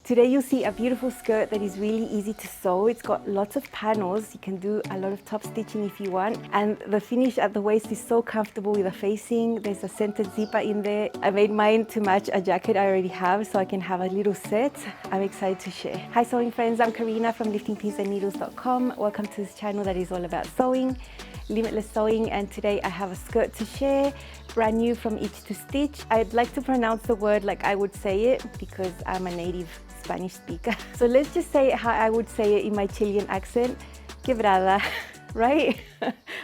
Today you'll see a beautiful skirt that is really easy to sew. It's got lots of panels. You can do a lot of top stitching if you want. And the finish at the waist is so comfortable with the facing. There's a centered zipper in there. I made mine to match a jacket I already have so I can have a little set. I'm excited to share. Hi sewing friends, I'm Karina from liftingpinsandneedles.com. Welcome to this channel that is all about sewing, limitless sewing, and today I have a skirt to share, brand new from Itch to Stitch. I'd like to pronounce the word like I would say it because I'm a native Spanish speaker. So let's just say it how I would say it in my Chilean accent, Quebrada, right?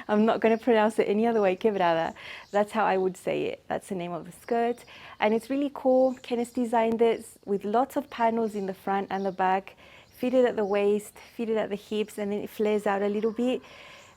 I'm not going to pronounce it any other way, Quebrada. That's how I would say it. That's the name of the skirt. And it's really cool. Kenneth designed it with lots of panels in the front and the back, fitted at the waist, fitted at the hips, and then it flares out a little bit.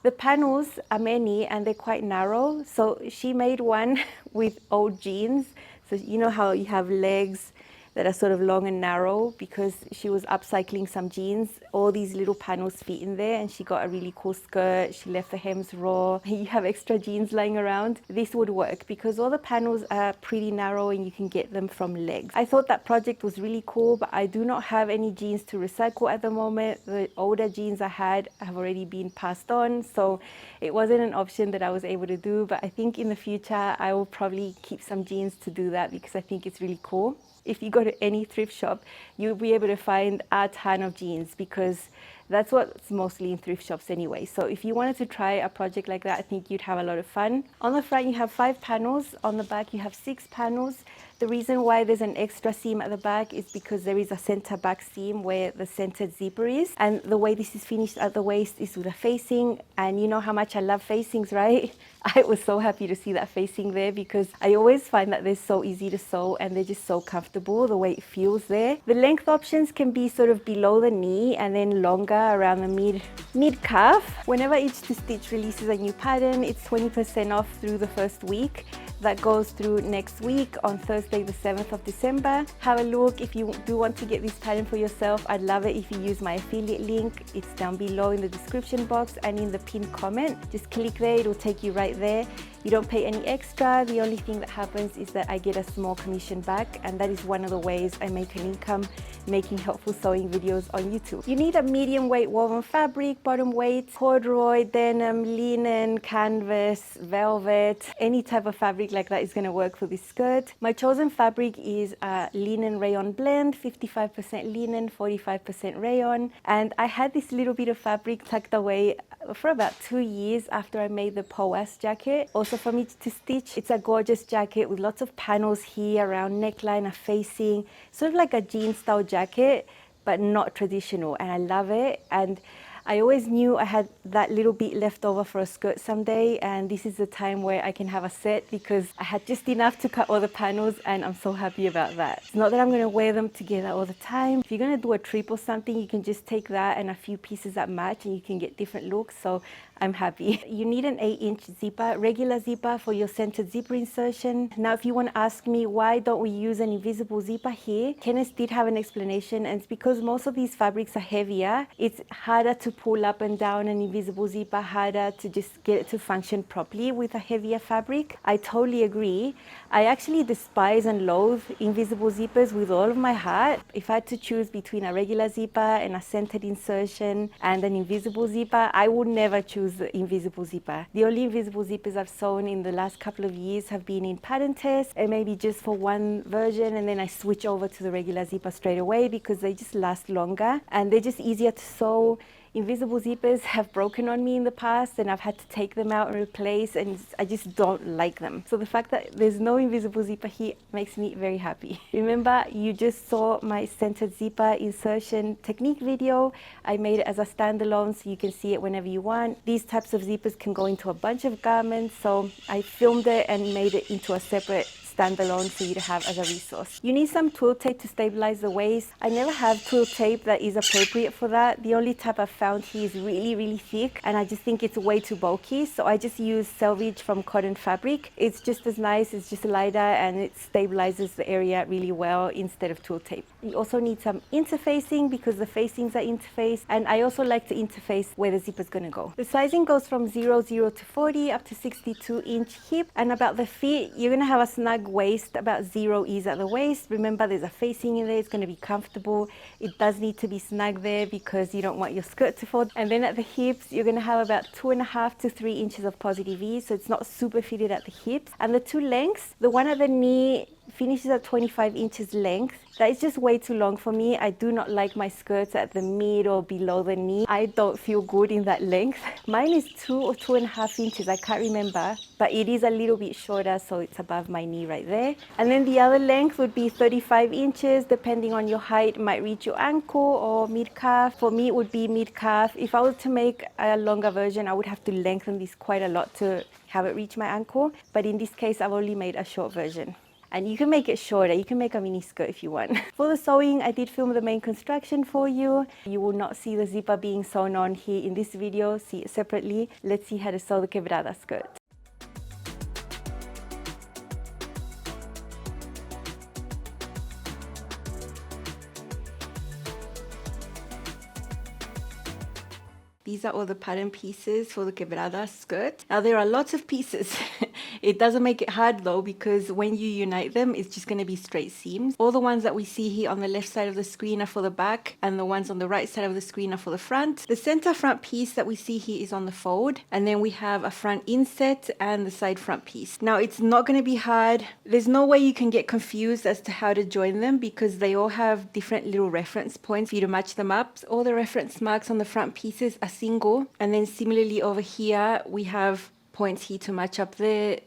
The panels are many and they're quite narrow. So she made one with old jeans. So you know how you have legs that are sort of long and narrow, because she was upcycling some jeans. All these little panels fit in there and she got a really cool skirt. She left the hems raw. You have extra jeans lying around. This would work because all the panels are pretty narrow and you can get them from legs. I thought that project was really cool, but I do not have any jeans to recycle at the moment. The older jeans I had have already been passed on, so it wasn't an option that I was able to do. But I think in the future I will probably keep some jeans to do that because I think it's really cool. If you go to any thrift shop, you'll be able to find a ton of jeans because that's what's mostly in thrift shops anyway. So if you wanted to try a project like that, I think you'd have a lot of fun. On the front, you have 5 panels. On the back, you have 6 panels. The reason why there's an extra seam at the back is because there is a center back seam where the centered zipper is. And the way this is finished at the waist is with a facing. And you know how much I love facings, right? I was so happy to see that facing there because I always find that they're so easy to sew and they're just so comfortable the way it feels there. The length options can be sort of below the knee and then longer around the mid calf. Whenever Itch to Stitch releases a new pattern, it's 20% off through the first week. That goes through next week on Thursday the 7th of December. Have a look if you do want to get this pattern for yourself. I'd love it if you use my affiliate link. It's down below in the description box and in the pinned comment. Just click there, it'll take you right there. You don't pay any extra. The only thing that happens is that I get a small commission back, and that is one of the ways I make an income making helpful sewing videos on YouTube. You need a medium weight woven fabric, bottom weight, corduroy, denim, linen, canvas, velvet, any type of fabric like that is going to work for this skirt. My chosen fabric is a linen rayon blend, 55% linen, 45% rayon. And I had this little bit of fabric tucked away for about 2 years after I made the Boas jacket, also from Itch to Stitch. It's a gorgeous jacket with lots of panels here around neckline, a facing, sort of like a jean style jacket, but not traditional, and I love it. And I always knew I had that little bit left over for a skirt someday, and this is the time where I can have a set because I had just enough to cut all the panels, and I'm so happy about that. It's not that I'm going to wear them together all the time. If you're going to do a trip or something, you can just take that and a few pieces that match and you can get different looks, so I'm happy. You need an 8-inch zipper, regular zipper for your centered zipper insertion. Now, if you want to ask me why don't we use an invisible zipper here, Kenneth did have an explanation, and it's because most of these fabrics are heavier. It's harder to pull up and down an invisible zipper, harder to just get it to function properly with a heavier fabric. I totally agree. I actually despise and loathe invisible zippers with all of my heart. If I had to choose between a regular zipper and a centered insertion and an invisible zipper, I would never choose the invisible zipper. The only invisible zippers I've sewn in the last couple of years have been in pattern tests and maybe just for one version, and then I switch over to the regular zipper straight away because they just last longer and they're just easier to sew. Invisible zippers have broken on me in the past and I've had to take them out and replace, and I just don't like them. So the fact that there's no invisible zipper here makes me very happy. Remember, you just saw my centered zipper insertion technique video. I made it as a standalone so you can see it whenever you want. These types of zippers can go into a bunch of garments, so I filmed it and made it into a separate standalone for you to have as a resource. You need some twill tape to stabilize the waist. I never have twill tape that is appropriate for that. The only type I've found here is really thick, and I just think it's way too bulky, so I just use selvage from cotton fabric. It's just as nice, it's just lighter, and it stabilizes the area really well instead of twill tape. You also need some interfacing because the facings are interfaced, and I also like to interface where the zipper is going to go. The sizing goes from 00 to 40 up to 62-inch hip, and about the feet, you're going to have a snug waist. About 0 is at the waist. Remember, there's a facing in there. It's going to be comfortable. It does need to be snug there because you don't want your skirt to fall. And then at the hips, you're going to have about 2.5 to 3 inches of positive ease, so it's not super fitted at the hips. And the two lengths, the one at the knee finishes at 25 inches length. That is just way too long for me. I do not like my skirts at the mid or below the knee. I don't feel good in that length. Mine is 2 or 2.5 inches, I can't remember, but it is a little bit shorter, so it's above my knee right there. And then the other length would be 35 inches, depending on your height. It might reach your ankle or mid-calf. For me, it would be mid-calf. If I were to make a longer version, I would have to lengthen this quite a lot to have it reach my ankle. But in this case, I've only made a short version. And you can make it shorter, you can make a mini skirt if you want. For the sewing, I did film the main construction for you. You will not see the zipper being sewn on here in this video, see it separately. Let's see how to sew the quebrada skirt. These are all the pattern pieces for the quebrada skirt. Now there are lots of pieces. It doesn't make it hard though, because when you unite them, it's just going to be straight seams. All the ones that we see here on the left side of the screen are for the back, and the ones on the right side of the screen are for the front. The center front piece that we see here is on the fold, and then we have a front inset and the side front piece. Now it's not going to be hard. There's no way you can get confused as to how to join them because they all have different little reference points for you to match them up. All the reference marks on the front pieces are single, and then similarly over here we have points here to match up there,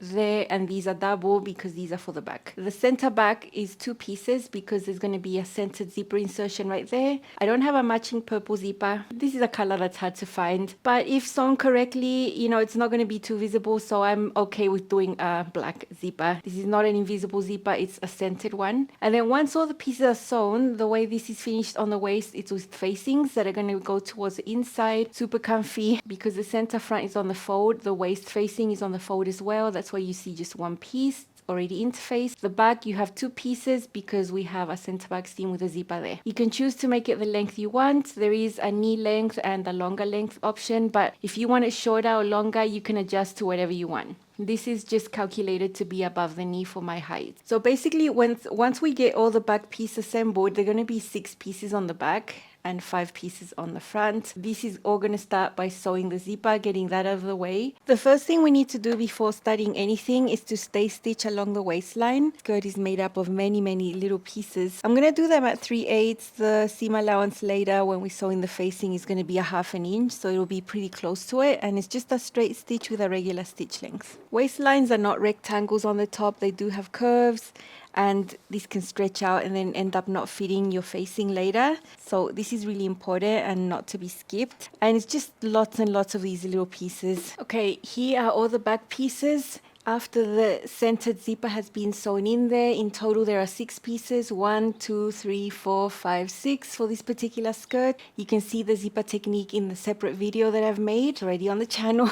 and these are double because these are for the back. The center back is 2 pieces because there's going to be a centered zipper insertion right there. I don't have a matching purple zipper. This is a color that's hard to find, but if sewn correctly, you know, it's not going to be too visible, so I'm okay with doing a black zipper. This is not an invisible zipper, it's a centered one. And then once all the pieces are sewn, the way this is finished on the waist, it's with facings that are going to go towards the inside. Super comfy because the center front is on the fold, the waist facing is on the fold as well. That's why you see just one piece already interfaced. The back, you have 2 pieces because we have a center back seam with a zipper there. You can choose to make it the length you want. There is a knee length and a longer length option, but if you want it shorter or longer, you can adjust to whatever you want. This is just calculated to be above the knee for my height. So basically, once we get all the back piece assembled, there are going to be 6 pieces on the back and 5 pieces on the front. This is all going to start by sewing the zipper, getting that out of the way. The first thing we need to do before starting anything is to stay stitch along the waistline. Skirt is made up of many little pieces. I'm going to do them at 3/8. The seam allowance later when we sew in the facing is going to be a 1/2 inch, so it'll be pretty close to it, and it's just a straight stitch with a regular stitch length. Waistlines are not rectangles on the top, they do have curves, and this can stretch out and then end up not fitting your facing later. So this is really important and not to be skipped. And it's just lots and lots of these little pieces. Okay, here are all the back pieces. After the centered zipper has been sewn in there, in total there are 6 pieces. 1, 2, 3, 4, 5, 6 for this particular skirt. You can see the zipper technique in the separate video that I've made already on the channel.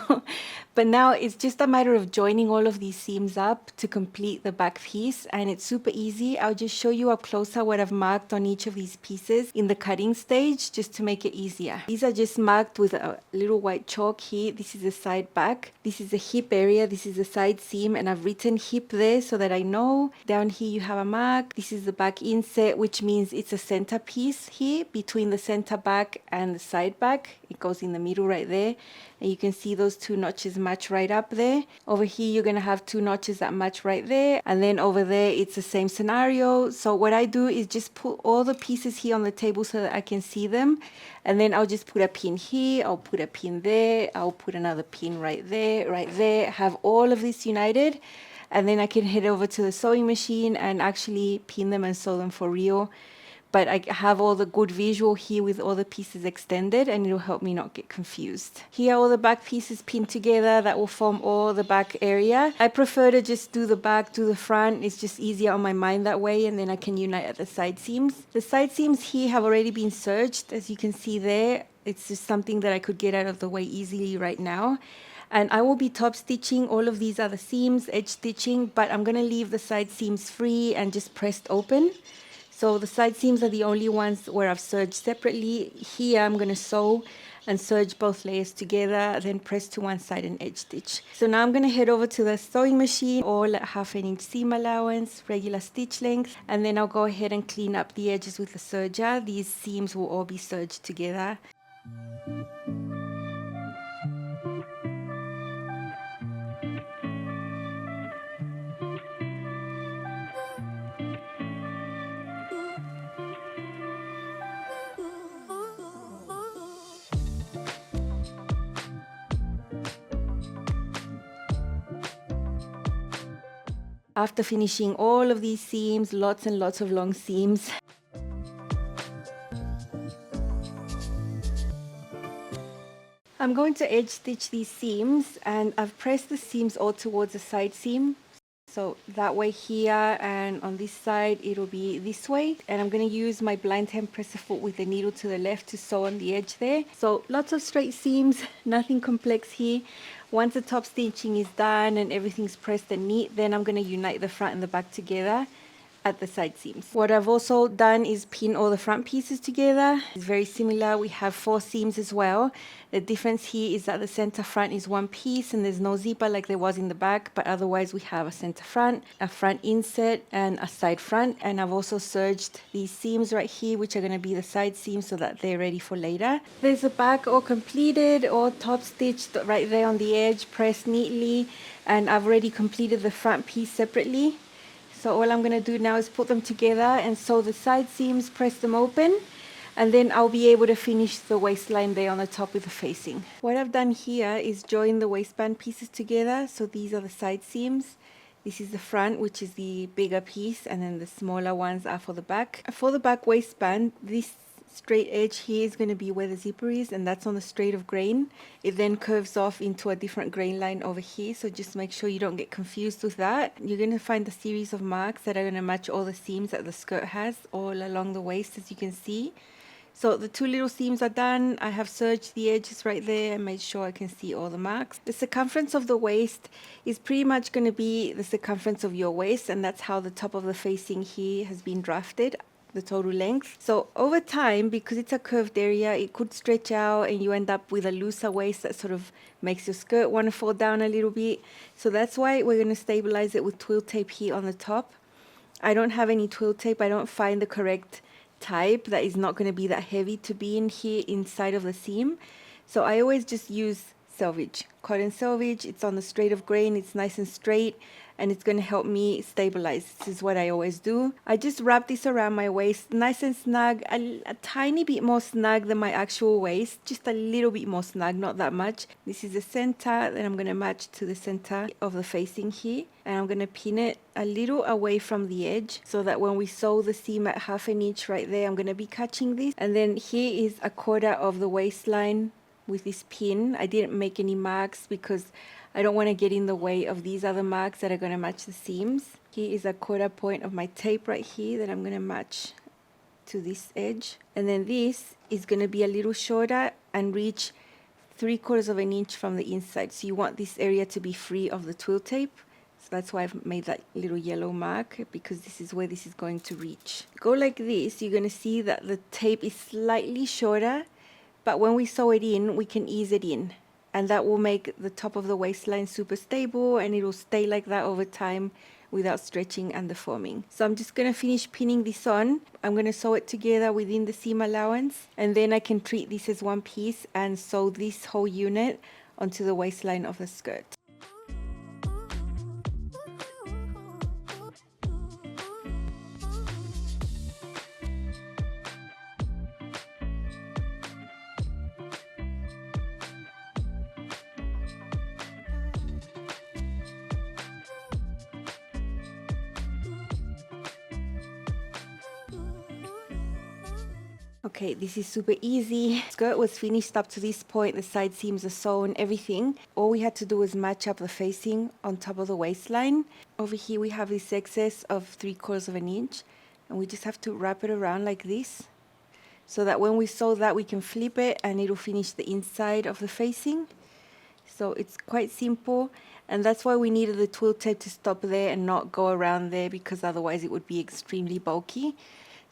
But now it's just a matter of joining all of these seams up to complete the back piece, and it's super easy. I'll just show you up closer what I've marked on each of these pieces in the cutting stage just to make it easier. These are just marked with a little white chalk here. This is the side back. This is the hip area. This is the side seam, and I've written hip there so that I know. Down here you have a mark. This is the back inset, which means it's a center piece here between the center back and the side back. It goes in the middle right there, and you can see those 2 notches match right up there. Over here you're going to have 2 notches that match right there, and then over there it's the same scenario. So what I do is just put all the pieces here on the table so that I can see them, and then I'll just put a pin here, I'll put a pin there, I'll put another pin right there, have all of this united, and then I can head over to the sewing machine and actually pin them and sew them for real. But I have all the good visual here with all the pieces extended, and it'll help me not get confused. Here are all the back pieces pinned together that will form all the back area. I prefer to just do the back, do the front. It's just easier on my mind that way, and then I can unite at the side seams. The side seams here have already been serged, as you can see there. It's just something that I could get out of the way easily right now. And I will be top stitching all of these other seams, edge stitching, but I'm going to leave the side seams free and just pressed open. So the side seams are the only ones where I've serged separately. Here I'm going to sew and serge both layers together, then press to one side and edge stitch. So now I'm going to head over to the sewing machine, all at 1/2 inch seam allowance, regular stitch length, and then I'll go ahead and clean up the edges with the serger. These seams will all be serged together. After finishing all of these seams, lots and lots of long seams, I'm going to edge stitch these seams, and I've pressed the seams all towards the side seam. So that way here, and on this side it'll be this way, and I'm going to use my blind hand presser foot with the needle to the left to sew on the edge there. So lots of straight seams, nothing complex here. Once the top stitching is done and everything's pressed and neat, then I'm going to unite the front and the back together at the side seams. What I've also done is pin all the front pieces together. It's very similar. We have 4 seams as well. The difference here is that the center front is one piece and there's no zipper like there was in the back, but otherwise we have a center front, a front inset, and a side front. And I've also serged these seams right here, which are going to be the side seams, so that they're ready for later. There's a back all completed, all top stitched right there on the edge, pressed neatly, and I've already completed the front piece separately. So all I'm going to do now is put them together and sew the side seams, press them open, and then I'll be able to finish the waistline there on the top with the facing. What I've done here is join the waistband pieces together. So these are the side seams. This is the front, which is the bigger piece, and then the smaller ones are for the back. For the back waistband, this straight edge here is going to be where the zipper is, and that's on the straight of grain. It then curves off into a different grain line over here, so just make sure you don't get confused with that. You're going to find a series of marks that are going to match all the seams that the skirt has all along the waist, as you can see. So the 2 little seams are done. I have serged the edges right there and made sure I can see all the marks. The circumference of the waist is pretty much going to be the circumference of your waist, and that's how the top of the facing here has been drafted, the total length. So over time, because it's a curved area, it could stretch out and you end up with a looser waist that sort of makes your skirt want to fall down a little bit. So that's why we're going to stabilize it with twill tape here on the top. I don't have any twill tape. I don't find the correct type that is not going to be that heavy to be in here inside of the seam. So I always just use selvage, cotton selvage. It's on the straight of grain. It's nice and straight, and it's going to help me stabilize. This is what I always do. I just wrap this around my waist, nice and snug, a tiny bit more snug than my actual waist, just a little bit more snug, not that much. This is the center, then I'm going to match to the center of the facing here, and I'm going to pin it a little away from the edge so that when we sew the seam at 1/2 inch right there, I'm going to be catching this. And then here is 1/4 of the waistline with this pin. I didn't make any marks because I don't want to get in the way of these other marks that are going to match the seams. Here is 1/4 point of my tape right here that I'm going to match to this edge. And then this is going to be a little shorter and reach 3/4 inch from the inside. So you want this area to be free of the twill tape. So that's why I've made that little yellow mark, because this is where this is going to reach. Go like this, you're going to see that the tape is slightly shorter, but when we sew it in, we can ease it in. And that will make the top of the waistline super stable, and it will stay like that over time without stretching and deforming. So I'm just going to finish pinning this on. I'm going to sew it together within the seam allowance, and then I can treat this as one piece and sew this whole unit onto the waistline of the skirt. Okay, this is super easy. Skirt was finished up to this point. The side seams are sewn, everything. All we had to do was match up the facing on top of the waistline. Over here we have this excess of 3/4 inch, and we just have to wrap it around like this, so that when we sew that, we can flip it and it'll finish the inside of the facing. So it's quite simple, and that's why we needed the twill tape to stop there and not go around there, because otherwise it would be extremely bulky.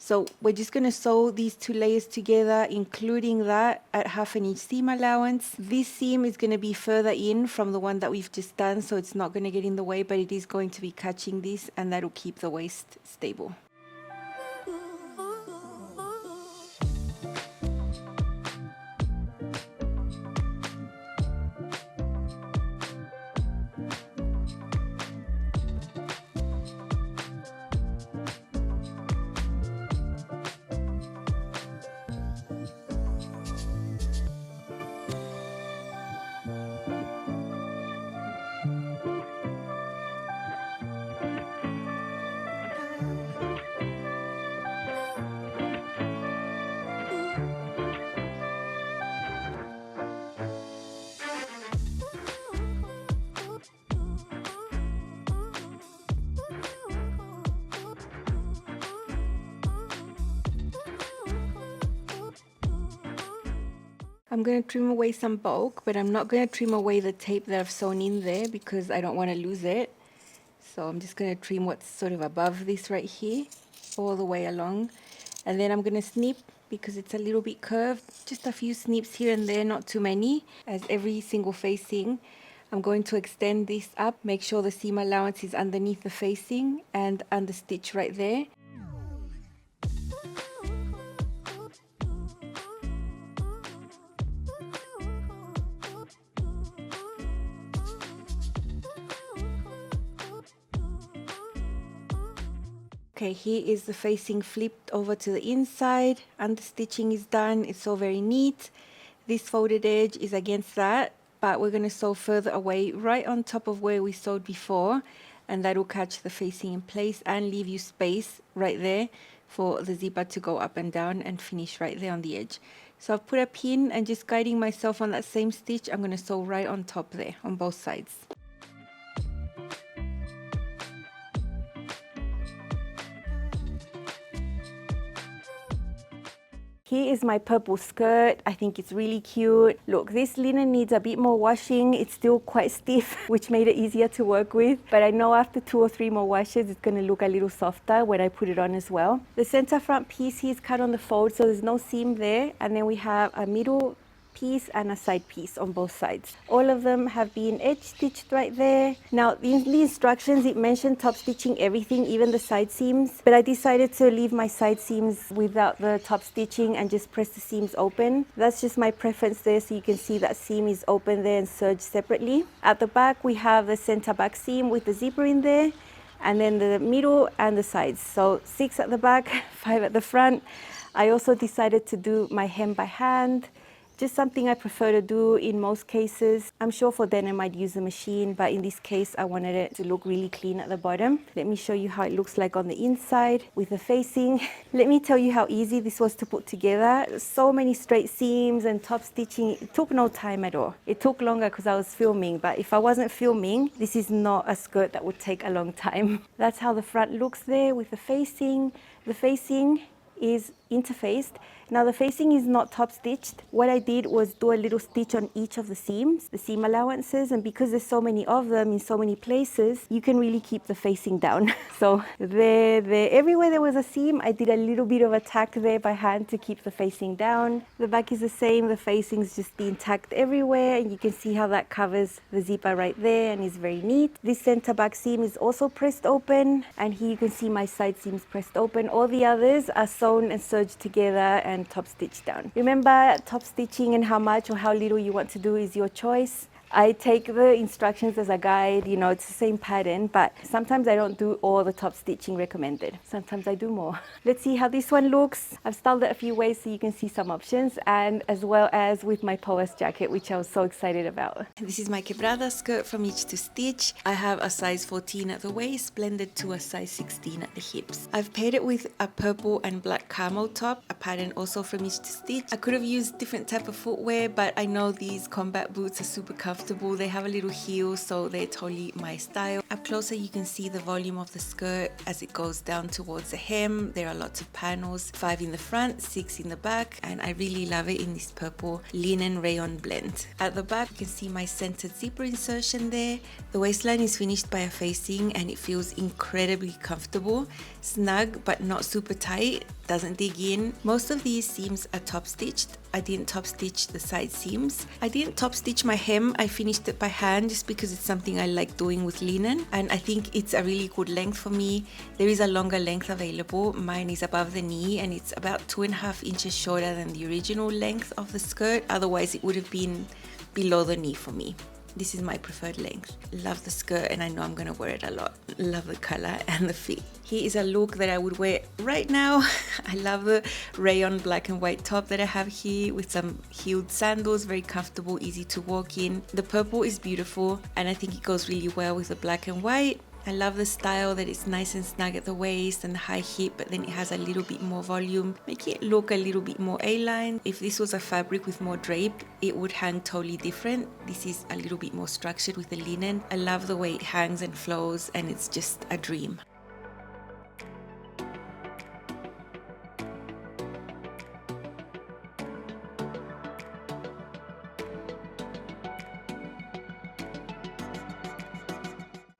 So we're just going to sew these 2 layers together, including that at 1/2 inch seam allowance. This seam is going to be further in from the one that we've just done, so it's not going to get in the way, but it is going to be catching this, and that will keep the waist stable. I'm going to trim away some bulk, but I'm not going to trim away the tape that I've sewn in there because I don't want to lose it. So I'm just going to trim what's sort of above this right here, all the way along. And then I'm going to snip because it's a little bit curved. Just a few snips here and there, not too many. As every single facing, I'm going to extend this up, make sure the seam allowance is underneath the facing and under stitch right there. Okay, here is the facing flipped over to the inside, under stitching is done, it's all very neat. This folded edge is against that, but we're going to sew further away right on top of where we sewed before, and that will catch the facing in place and leave you space right there for the zipper to go up and down and finish right there on the edge. So I've put a pin and just guiding myself on that same stitch, I'm going to sew right on top there on both sides. Here is my purple skirt. I think it's really cute. Look, this linen needs a bit more washing. It's still quite stiff, which made it easier to work with. But I know after 2 or 3 more washes, it's going to look a little softer when I put it on as well. The center front piece here is cut on the fold, so there's no seam there. And then we have a middle piece and a side piece on both sides. All of them have been edge stitched right there. Now in the instructions it mentioned top stitching everything, even the side seams, but I decided to leave my side seams without the top stitching and just press the seams open. That's just my preference there, so you can see that seam is open there and serged separately. At the back we have the center back seam with the zipper in there, and then the middle and the sides. So 6 at the back, 5 at the front. I also decided to do my hem by hand. Just something I prefer to do in most cases. I'm sure for denim I'd use a machine, but in this case I wanted it to look really clean at the bottom. Let me show you how it looks like on the inside with the facing. Let me tell you how easy this was to put together. So many straight seams and top stitching. It took no time at all. It took longer because I was filming, but if I wasn't filming, this is not a skirt that would take a long time. That's how the front looks there with the facing. The facing is interfaced. Now the facing is not top stitched. What I did was do a little stitch on each of the seams, the seam allowances, and because there's so many of them in so many places, you can really keep the facing down. So there, everywhere there was a seam, I did a little bit of a tack there by hand to keep the facing down. The back is the same, the facing's just being tacked everywhere, and you can see how that covers the zipper right there and is very neat. This center back seam is also pressed open, and here you can see my side seams pressed open. All the others are sewn and serged together and top stitched down. Remember, top stitching and how much or how little you want to do is your choice. I take the instructions as a guide, you know, it's the same pattern, but sometimes I don't do all the top stitching recommended. Sometimes I do more. Let's see how this one looks. I've styled it a few ways so you can see some options, and as well as with my Powers jacket, which I was so excited about. This is my Quebrada skirt from Itch to Stitch. I have a size 14 at the waist, blended to a size 16 at the hips. I've paired it with a purple and black camo top, a pattern also from Itch to Stitch. I could have used different type of footwear, but I know these combat boots are super comfortable comfortable. They have a little heel, so they're totally my style. Up closer you can see the volume of the skirt as it goes down towards the hem. There are lots of panels, 5 in the front, 6 in the back, and I really love it in this purple linen rayon blend. At the back you can see my centered zipper insertion there. The waistline is finished by a facing and it feels incredibly comfortable, snug but not super tight, doesn't dig in. Most of these seams are top stitched. I didn't top stitch the side seams. I didn't top stitch my hem. I finished it by hand just because it's something I like doing with linen, and I think it's a really good length for me. There is a longer length available. Mine is above the knee and it's about 2.5 inches shorter than the original length of the skirt. Otherwise it would have been below the knee for me. This is my preferred length. Love the skirt and I know I'm gonna wear it a lot. Love the color and the fit. Here is a look that I would wear right now. I love the rayon black and white top that I have here with some heeled sandals, very comfortable, easy to walk in. The purple is beautiful and I think it goes really well with the black and white. I love the style that it's nice and snug at the waist and the high hip, but then it has a little bit more volume, making it look a little bit more A-line. If this was a fabric with more drape, it would hang totally different. This is a little bit more structured with the linen. I love the way it hangs and flows and it's just a dream.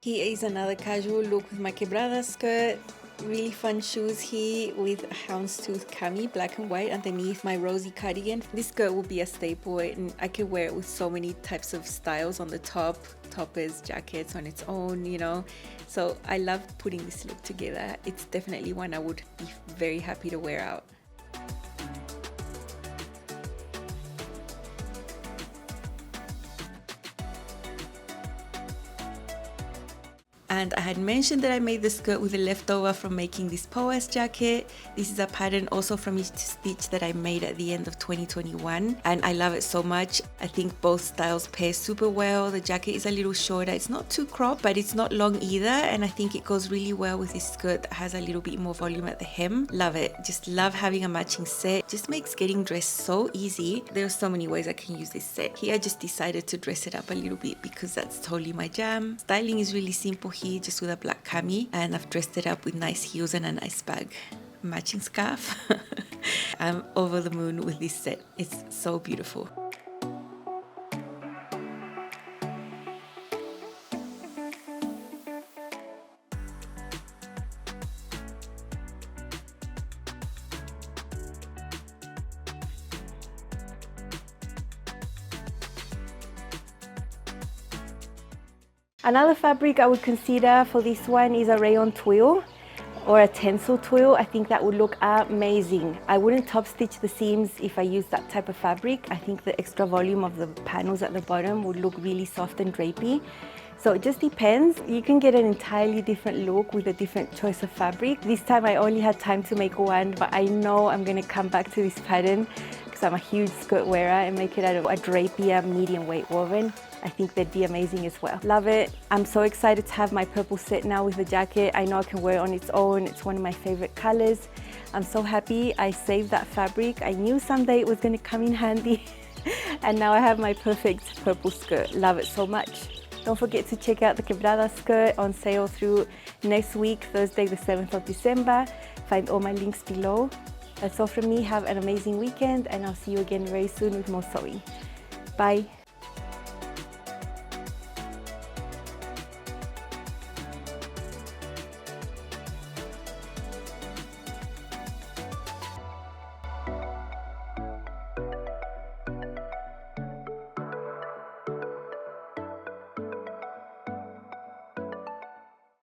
Here is another casual look with my Quebrada skirt. Really fun shoes here with a houndstooth cami, black and white, underneath my rosy cardigan. This skirt will be a staple and I can wear it with so many types of styles on the top, toppers, jackets on its own, you know. So I love putting this look together. It's definitely one I would be very happy to wear out. And I had mentioned that I made the skirt with the leftover from making this Boas jacket. This is a pattern also from each stitch that I made at the end of 2021 and I love it so much. I think both styles pair super well. The jacket is a little shorter, it's not too cropped but it's not long either, and I think it goes really well with this skirt that has a little bit more volume at the hem. Love it, just love having a matching set. Just makes getting dressed so easy. There are so many ways I can use this set. Here I just decided to dress it up a little bit because that's totally my jam. Styling is really simple here, just with a black cami, and I've dressed it up with nice heels and a nice bag. Matching scarf. I'm over the moon with this set. It's so beautiful. Another fabric I would consider for this one is a rayon twill or a tencel twill. I think that would look amazing. I wouldn't top stitch the seams if I used that type of fabric. I think the extra volume of the panels at the bottom would look really soft and drapey. So it just depends. You can get an entirely different look with a different choice of fabric. This time I only had time to make one, but I know I'm going to come back to this pattern because I'm a huge skirt wearer and make it out of a drapier medium weight woven. I think they'd be amazing as well. Love it. I'm so excited to have my purple set now with the jacket. I know I can wear it on its own. It's one of my favorite colors. I'm so happy I saved that fabric. I knew someday it was going to come in handy. And now I have my perfect purple skirt. Love it so much. Don't forget to check out the Quebrada skirt on sale through next week, Thursday the 7th of December. Find all my links below. That's all from me. Have an amazing weekend and I'll see you again very soon with more sewing. Bye.